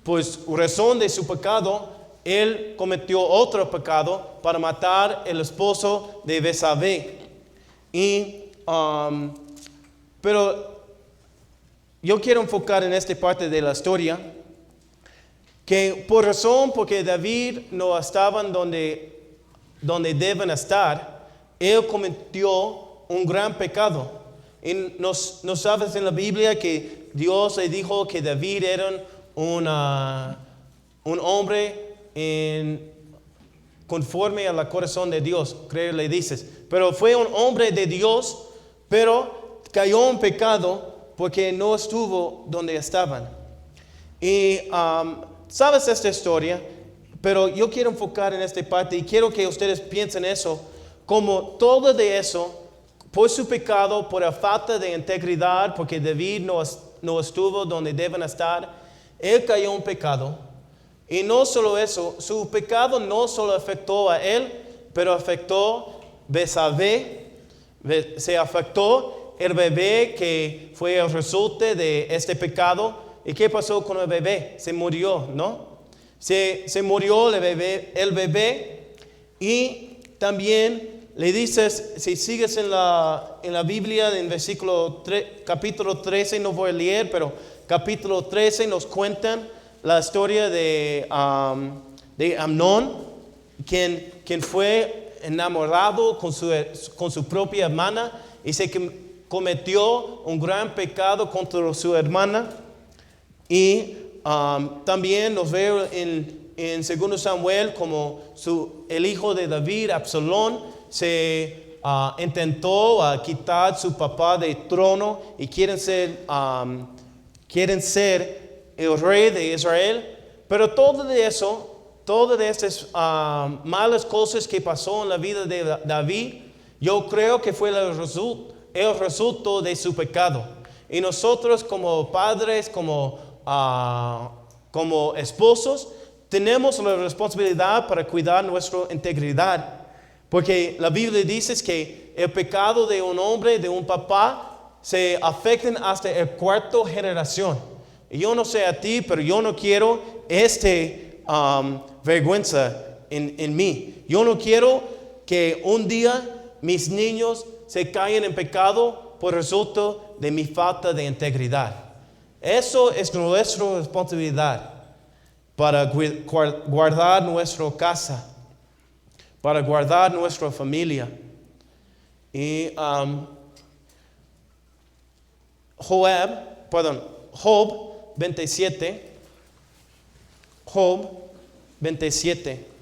pues razón de su pecado, él cometió otro pecado para matar el esposo de Betsabé. Pero yo quiero enfocar en esta parte de la historia, que porque David no estaba donde deben estar, él cometió un gran pecado. Y nos sabes en la Biblia que Dios le dijo que David era un hombre conforme al corazón de Dios, creo le dices. Pero fue un hombre de Dios, pero cayó en pecado porque no estuvo donde estaban. Y sabes esta historia, pero yo quiero enfocar en esta parte y quiero que ustedes piensen eso, como todo de eso, por su pecado, por la falta de integridad, porque David no estuvo donde deben estar, él cayó en pecado. Y no solo eso, su pecado no solo afectó a él, pero afectó a Betsabé, se afectó el bebé que fue el resultado de este pecado. ¿Y qué pasó con el bebé? Se murió, ¿no? Se murió el bebé, y también le dices, si sigues en la Biblia, en capítulo 13, no voy a leer, pero capítulo 13 nos cuentan la historia de Amnón, quien fue enamorado con su propia hermana y se cometió un gran pecado contra su hermana. Y también nos veo en 2 Samuel como el hijo de David, Absalón, se intentó quitar su papá del trono y quieren ser el rey de Israel. Pero todo de estas malas cosas que pasó en la vida de David, yo creo que fue el resultado de su pecado. Y nosotros como padres, como esposos, tenemos la responsabilidad para cuidar nuestra integridad, porque la Biblia dice que el pecado de un hombre, de un papá, se afecta hasta la 4ª generación. Y yo no sé a ti, pero yo no quiero vergüenza en mí. Yo no quiero que un día mis niños se caigan en pecado por resultado de mi falta de integridad. Eso es nuestra responsabilidad para guardar nuestra casa, para guardar nuestra familia. Y Job 27. Job 27.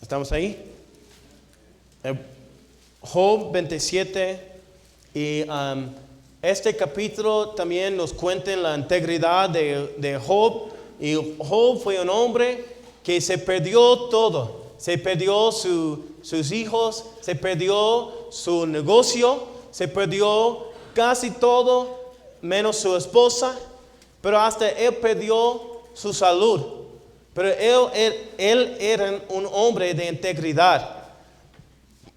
¿Estamos ahí? Job 27 y este capítulo también nos cuenta la integridad de Job. Y Job fue un hombre que se perdió todo. Se perdió sus hijos, se perdió su negocio, se perdió casi todo menos su esposa, pero hasta él perdió su salud. Pero él era un hombre de integridad.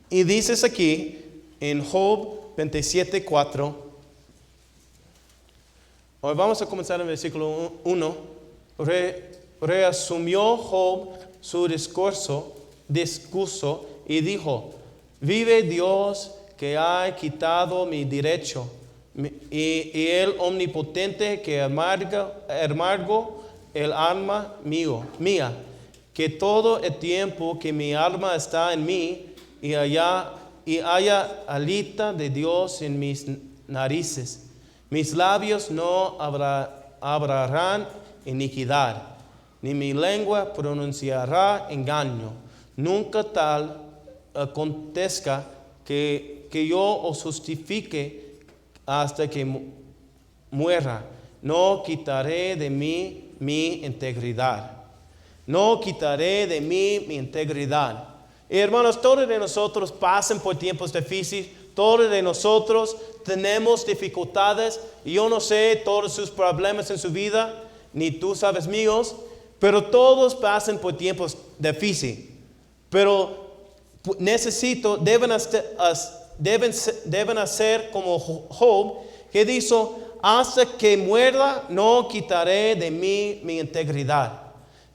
Y dices aquí en Job 27:4. Hoy vamos a comenzar en el versículo 1. Reasumió Job su discurso y dijo: vive Dios que ha quitado mi derecho, y el omnipotente que amargo el alma mía, que todo el tiempo que mi alma está en mí, y haya alita de Dios en mis narices. Mis labios no hablarán iniquidad, ni mi lengua pronunciará engaño. Nunca tal acontezca que yo os justifique hasta que muera. No quitaré de mí mi integridad. No quitaré de mí mi integridad. Y hermanos, todos de nosotros pasan por tiempos difíciles. Todos de nosotros tenemos dificultades. Y yo no sé todos sus problemas en su vida, ni tú sabes míos, pero todos pasan por tiempos difíciles. Pero deben hacer como Job, que dijo: hasta que muera no quitaré de mí mi integridad.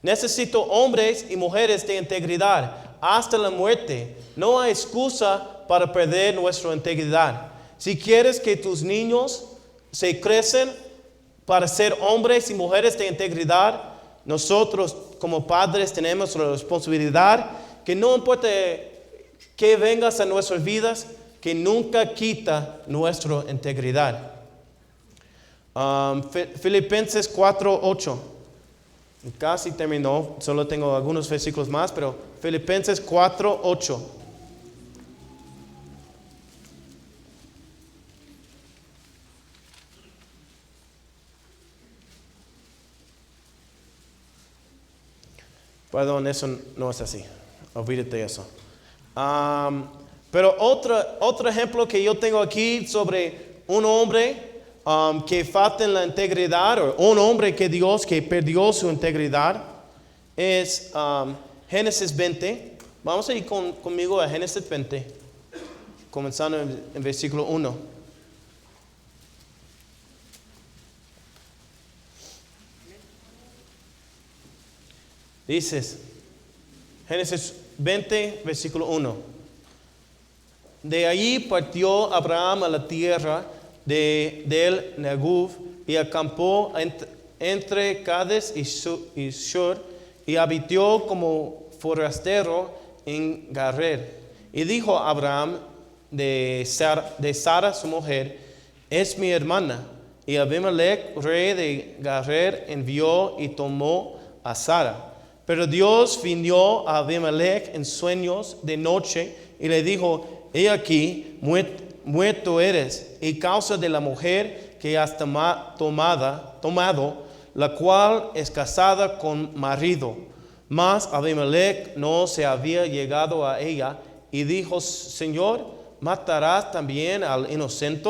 Necesito hombres y mujeres de integridad hasta la muerte. No hay excusa para perder nuestra integridad. Si quieres que tus niños se crecen para ser hombres y mujeres de integridad, nosotros como padres tenemos la responsabilidad que no importa que vengas a nuestras vidas, que nunca quita nuestra integridad. Filipenses 4:8. Casi terminó, solo tengo algunos versículos más, pero Filipenses 4:8. Perdón, eso no es así. Olvídate eso. Pero otro ejemplo que yo tengo aquí sobre un hombre que falta en la integridad, o un hombre que perdió su integridad, es Génesis 20. Vamos a ir conmigo a Génesis 20, comenzando en versículo 1. Dices, Génesis 20, versículo 1. De allí partió Abraham a la tierra del Negev y acampó entre Cades y Shur, y habitó como forastero en Gerar. Y dijo Abraham de Sara su mujer: es mi hermana. Y Abimelech, rey de Gerar, envió y tomó a Sara. Pero Dios vino a Abimelech en sueños de noche y le dijo: he aquí, muerto eres, y causa de la mujer que has tomado, la cual es casada con marido. Mas Abimelech no se había llegado a ella, y dijo: Señor, ¿matarás también al inocente?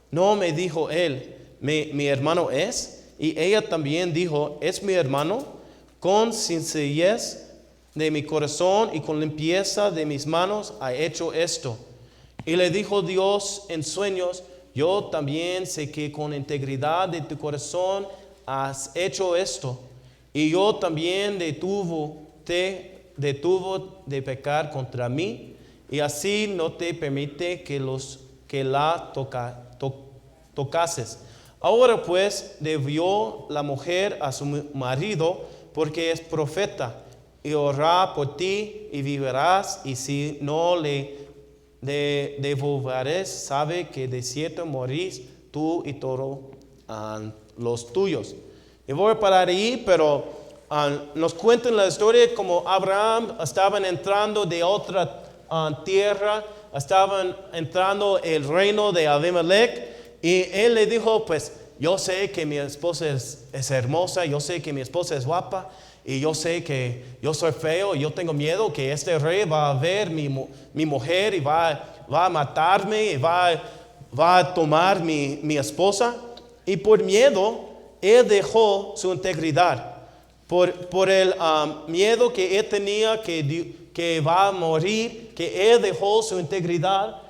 No, me dijo él, mi hermano es. Y ella también dijo: es mi hermano. Con sencillez de mi corazón y con limpieza de mis manos ha hecho esto. Y le dijo Dios en sueños: yo también sé que con integridad de tu corazón has hecho esto. Y yo también te detuvo de pecar contra mí, y así no te permite que la tocases. Ahora pues debió la mujer a su marido, porque es profeta, y orará por ti y vivirás, y si no le devolverás, sabe que de cierto morís tú y todos los tuyos. Y voy a parar ahí, pero nos cuentan la historia como Abraham estaba entrando de otra tierra, estaban entrando el reino de Abimelech y él le dijo, pues yo sé que mi esposa es hermosa, yo sé que mi esposa es guapa y yo sé que yo soy feo y yo tengo miedo que este rey va a ver mi mujer y va a matarme y va a tomar mi esposa. Y por miedo, él dejó su integridad. Por el miedo que él tenía que va a morir, que él dejó su integridad.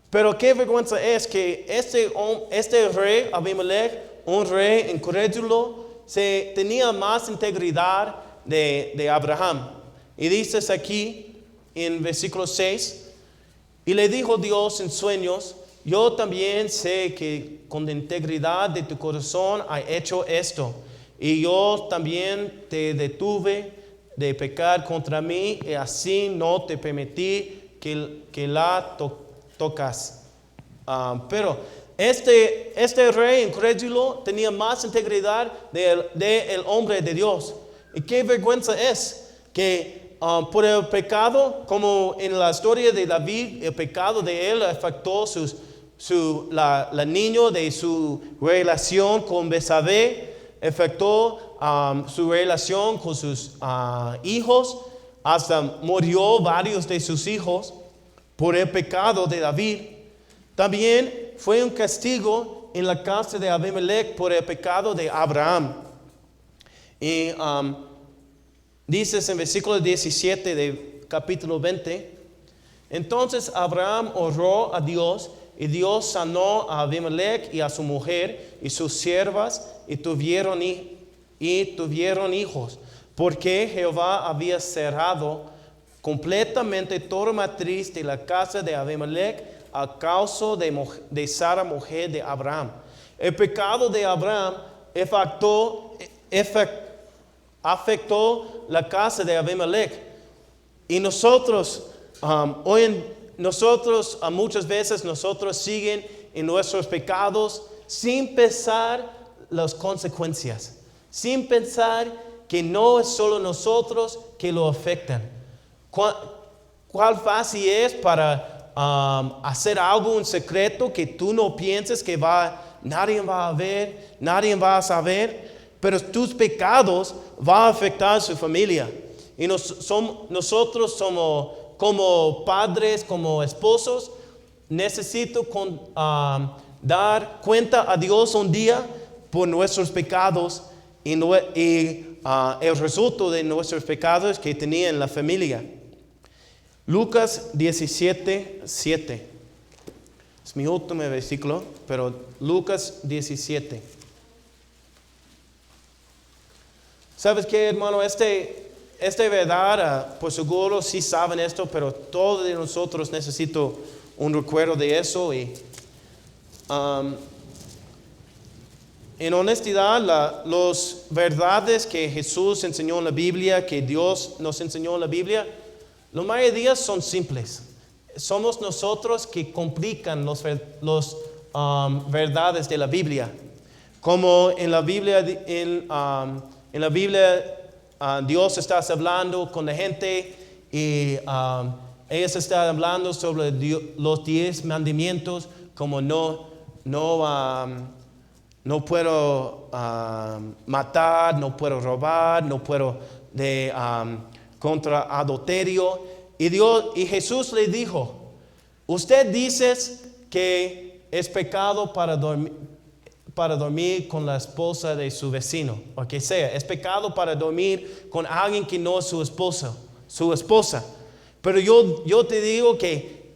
Pero qué vergüenza es que este rey Abimelech, un rey incrédulo, tenía más integridad de Abraham. Y dices aquí en versículo 6, y le dijo Dios en sueños, yo también sé que con la integridad de tu corazón has hecho esto. Y yo también te detuve de pecar contra mí y así no te permití que la tocas. Pero este rey incrédulo tenía más integridad del hombre de Dios. Y qué vergüenza es que por el pecado, como en la historia de David, el pecado de él afectó la niño de su relación con Betsabé, afectó su relación con sus hijos, hasta murió varios de sus hijos por el pecado de David. También fue un castigo en la casa de Abimelech por el pecado de Abraham. Y dices en versículo 17 de capítulo 20, entonces Abraham oró a Dios y Dios sanó a Abimelech y a su mujer y sus siervas y tuvieron hijos, porque Jehová había cerrado completamente toda matriz de la casa de Abimelech a causa de Sara, mujer de Abraham. El pecado de Abraham afectó la casa de Abimelech. Y nosotros, muchas veces nosotros siguen en nuestros pecados sin pensar las consecuencias, sin pensar que no es solo nosotros que lo afectan. ¿Cuál fácil es para hacer algo en secreto que tú no pienses que nadie va a ver, nadie va a saber? Pero tus pecados van a afectar a su familia. Y nosotros somos como padres, como esposos, necesito dar cuenta a Dios un día por nuestros pecados y el resultado de nuestros pecados que tenía en la familia. Lucas 17, 7. Es mi último versículo, pero Lucas 17. ¿Sabes qué, hermano? Esta verdad, por seguro sí saben esto, pero todos de nosotros necesitamos un recuerdo de eso. Y en honestidad, las verdades que Jesús enseñó en la Biblia, que Dios nos enseñó en la Biblia, la mayoría son simples. Somos nosotros que complican las verdades de la Biblia. Como en la Biblia, Dios está hablando con la gente y ellos están hablando sobre los 10 mandamientos, como no puedo matar, no puedo robar, no puedo contra adulterio. Y Jesús le dijo, usted dice que es pecado para dormir con la esposa de su vecino, o que sea, es pecado para dormir con alguien que no es su esposa. Pero yo te digo que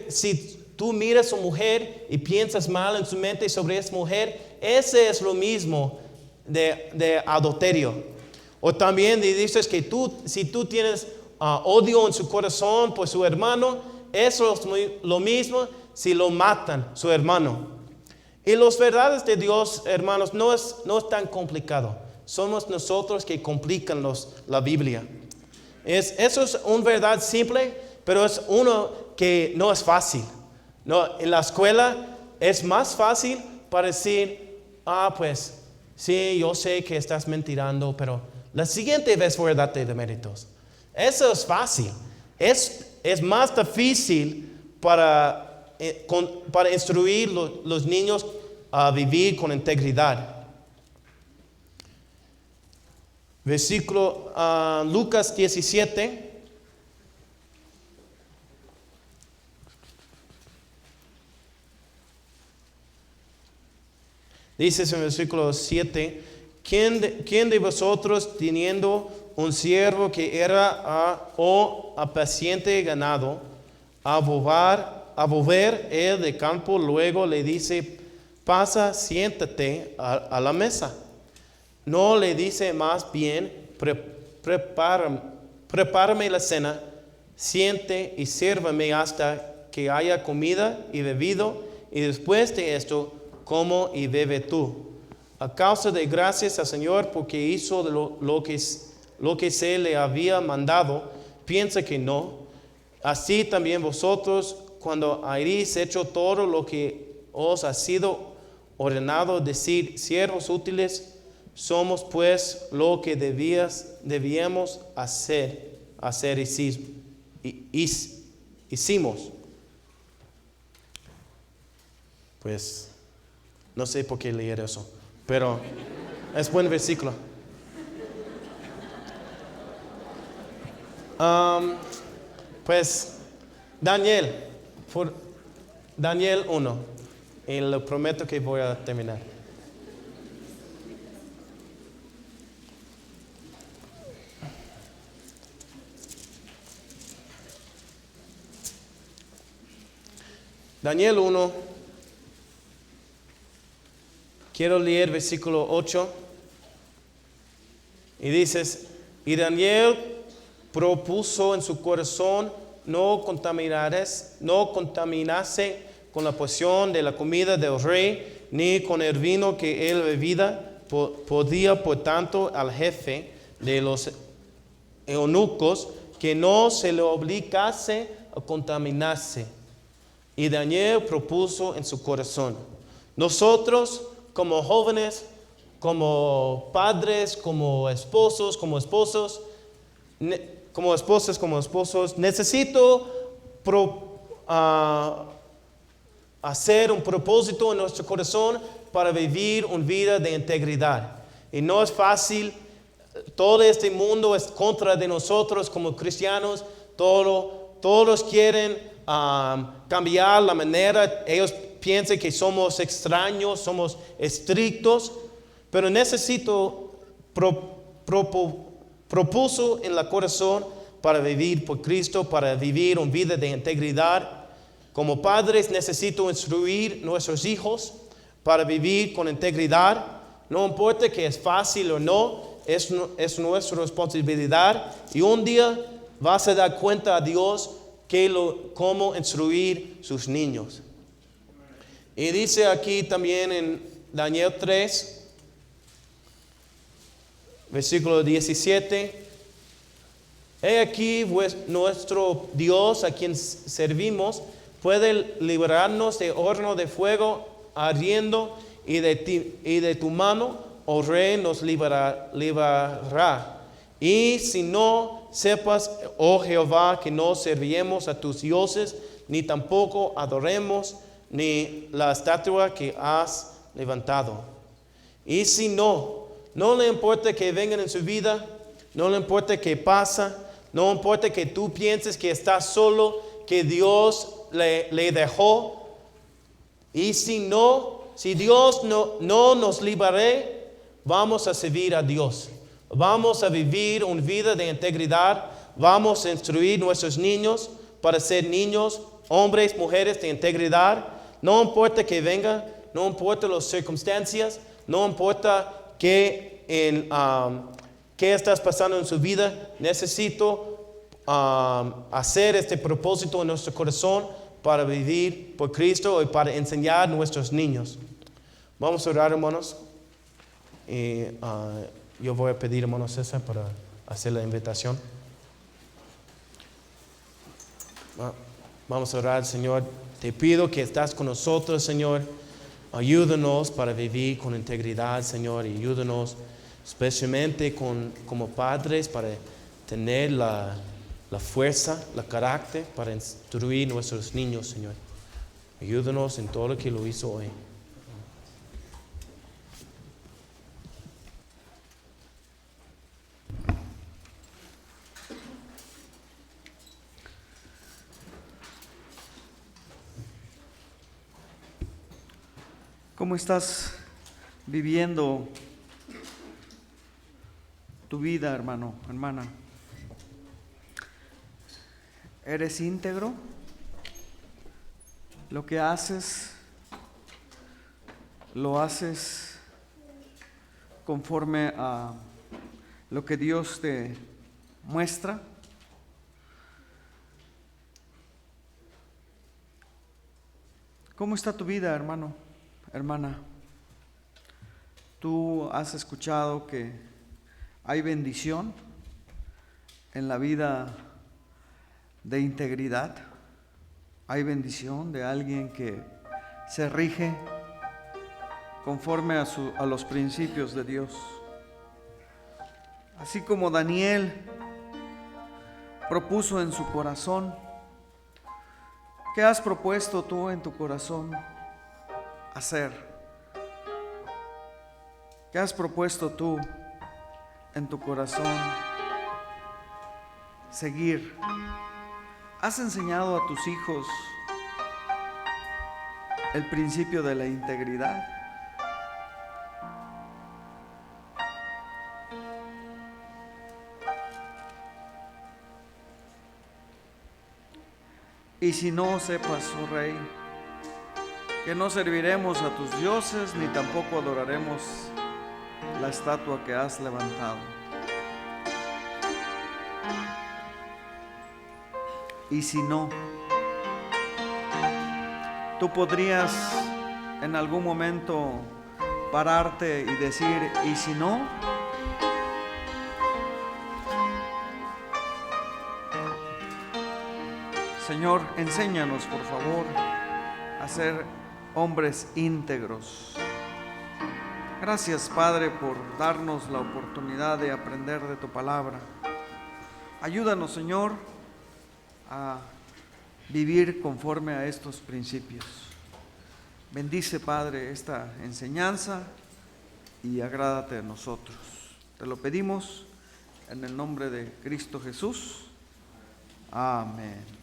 si tú miras a su mujer y piensas mal en su mente sobre esa mujer, ese es lo mismo de adulterio. O también dices que si tú tienes odio en su corazón por su hermano, eso es lo mismo si lo matan su hermano. Y las verdades de Dios, hermanos, no es tan complicado. Somos nosotros que complican la Biblia. Eso es una verdad simple, pero es uno que no es fácil. No, en la escuela es más fácil para decir, pues sí, yo sé que estás mentirando, pero la siguiente vez voy a darte de méritos. Eso es fácil. Es más difícil para instruir los niños a vivir con integridad. Versículo Lucas 17. Dice en el versículo 7, ¿quién de vosotros teniendo un siervo que era o apaciente ganado, a volver él de campo, luego le dice, pasa, siéntate a la mesa? No le dice más bien, prepárame la cena, siente y sírvame hasta que haya comida y bebido, y después de esto, como y bebe tú. A causa de gracias al Señor porque hizo lo que se le había mandado, piensa que no. Así también vosotros, cuando hayáis hecho todo lo que os ha sido ordenado, decir, siervos útiles, somos pues lo que debíamos hacer hicimos. Pues no sé por qué leer eso, pero es buen versículo. Pues Daniel 1, y lo prometo que voy a terminar. Daniel 1, quiero leer versículo 8, y dices, y Daniel propuso en su corazón no contaminarse con la porción de la comida del rey, ni con el vino que él bebía. Podía por tanto al jefe de los eunucos que no se le obligase a contaminarse. Y Daniel propuso en su corazón. Nosotros como jóvenes, como padres, como esposos, necesito hacer un propósito en nuestro corazón para vivir una vida de integridad. Y no es fácil. Todo este mundo es contra de nosotros como cristianos. Todos quieren cambiar la manera. Ellos piensan que somos extraños, somos estrictos. Pero necesito propuso en el corazón para vivir por Cristo, para vivir una vida de integridad. Como padres necesito instruir nuestros hijos para vivir con integridad. No importa que es fácil o no, es nuestra responsabilidad. Y un día vas a dar cuenta a Dios cómo instruir sus niños. Y dice aquí también en Daniel 3, versículo 17, he aquí nuestro Dios a quien servimos puede librarnos de horno de fuego ardiendo, y de tu mano, oh rey, nos librará. Y si no sepas, oh Jehová, que no serviremos a tus dioses, ni tampoco adoremos ni la estatua que has levantado. Y si no le importa que vengan en su vida, no le importa que pasa, no importa que tú pienses que estás solo, que Dios le dejó. Y si Dios no nos libraré, vamos a servir a Dios. Vamos a vivir una vida de integridad. Vamos a instruir nuestros niños para ser niños, hombres, mujeres de integridad. No importa que venga, no importa las circunstancias, no importa qué estás pasando en su vida. Necesito hacer este propósito en nuestro corazón para vivir por Cristo y para enseñar a nuestros niños. Vamos a orar, hermanos. Y yo voy a pedir, hermano César, para hacer la invitación. Vamos a orar, Señor. Te pido que estás con nosotros, Señor. Ayúdanos para vivir con integridad, Señor. Y ayúdanos especialmente como padres para tener la fuerza, el carácter para instruir nuestros niños, Señor. Ayúdanos en todo lo que lo hizo hoy. ¿Cómo estás viviendo tu vida, hermano, hermana? ¿Eres íntegro? ¿Lo que haces, lo haces conforme a lo que Dios te muestra? ¿Cómo está tu vida, hermano, hermana? ¿Tú has escuchado que hay bendición en la vida de integridad? ¿Hay bendición de alguien que se rige conforme a los principios de Dios? Así como Daniel propuso en su corazón, ¿qué has propuesto tú en tu corazón hacer? ¿Qué has propuesto tú en tu corazón seguir? ¿Has enseñado a tus hijos el principio de la integridad? Y si no, sepas, oh Rey, que no serviremos a tus dioses ni tampoco adoraremos la estatua que has levantado. Y si no, tú podrías en algún momento pararte y decir, ¿y si no? Señor, enséñanos por favor a ser hombres íntegros. Gracias, Padre, por darnos la oportunidad de aprender de tu palabra. Ayúdanos, Señor, a vivir conforme a estos principios. Bendice, Padre, esta enseñanza y agrádate a nosotros. Te lo pedimos en el nombre de Cristo Jesús. Amén.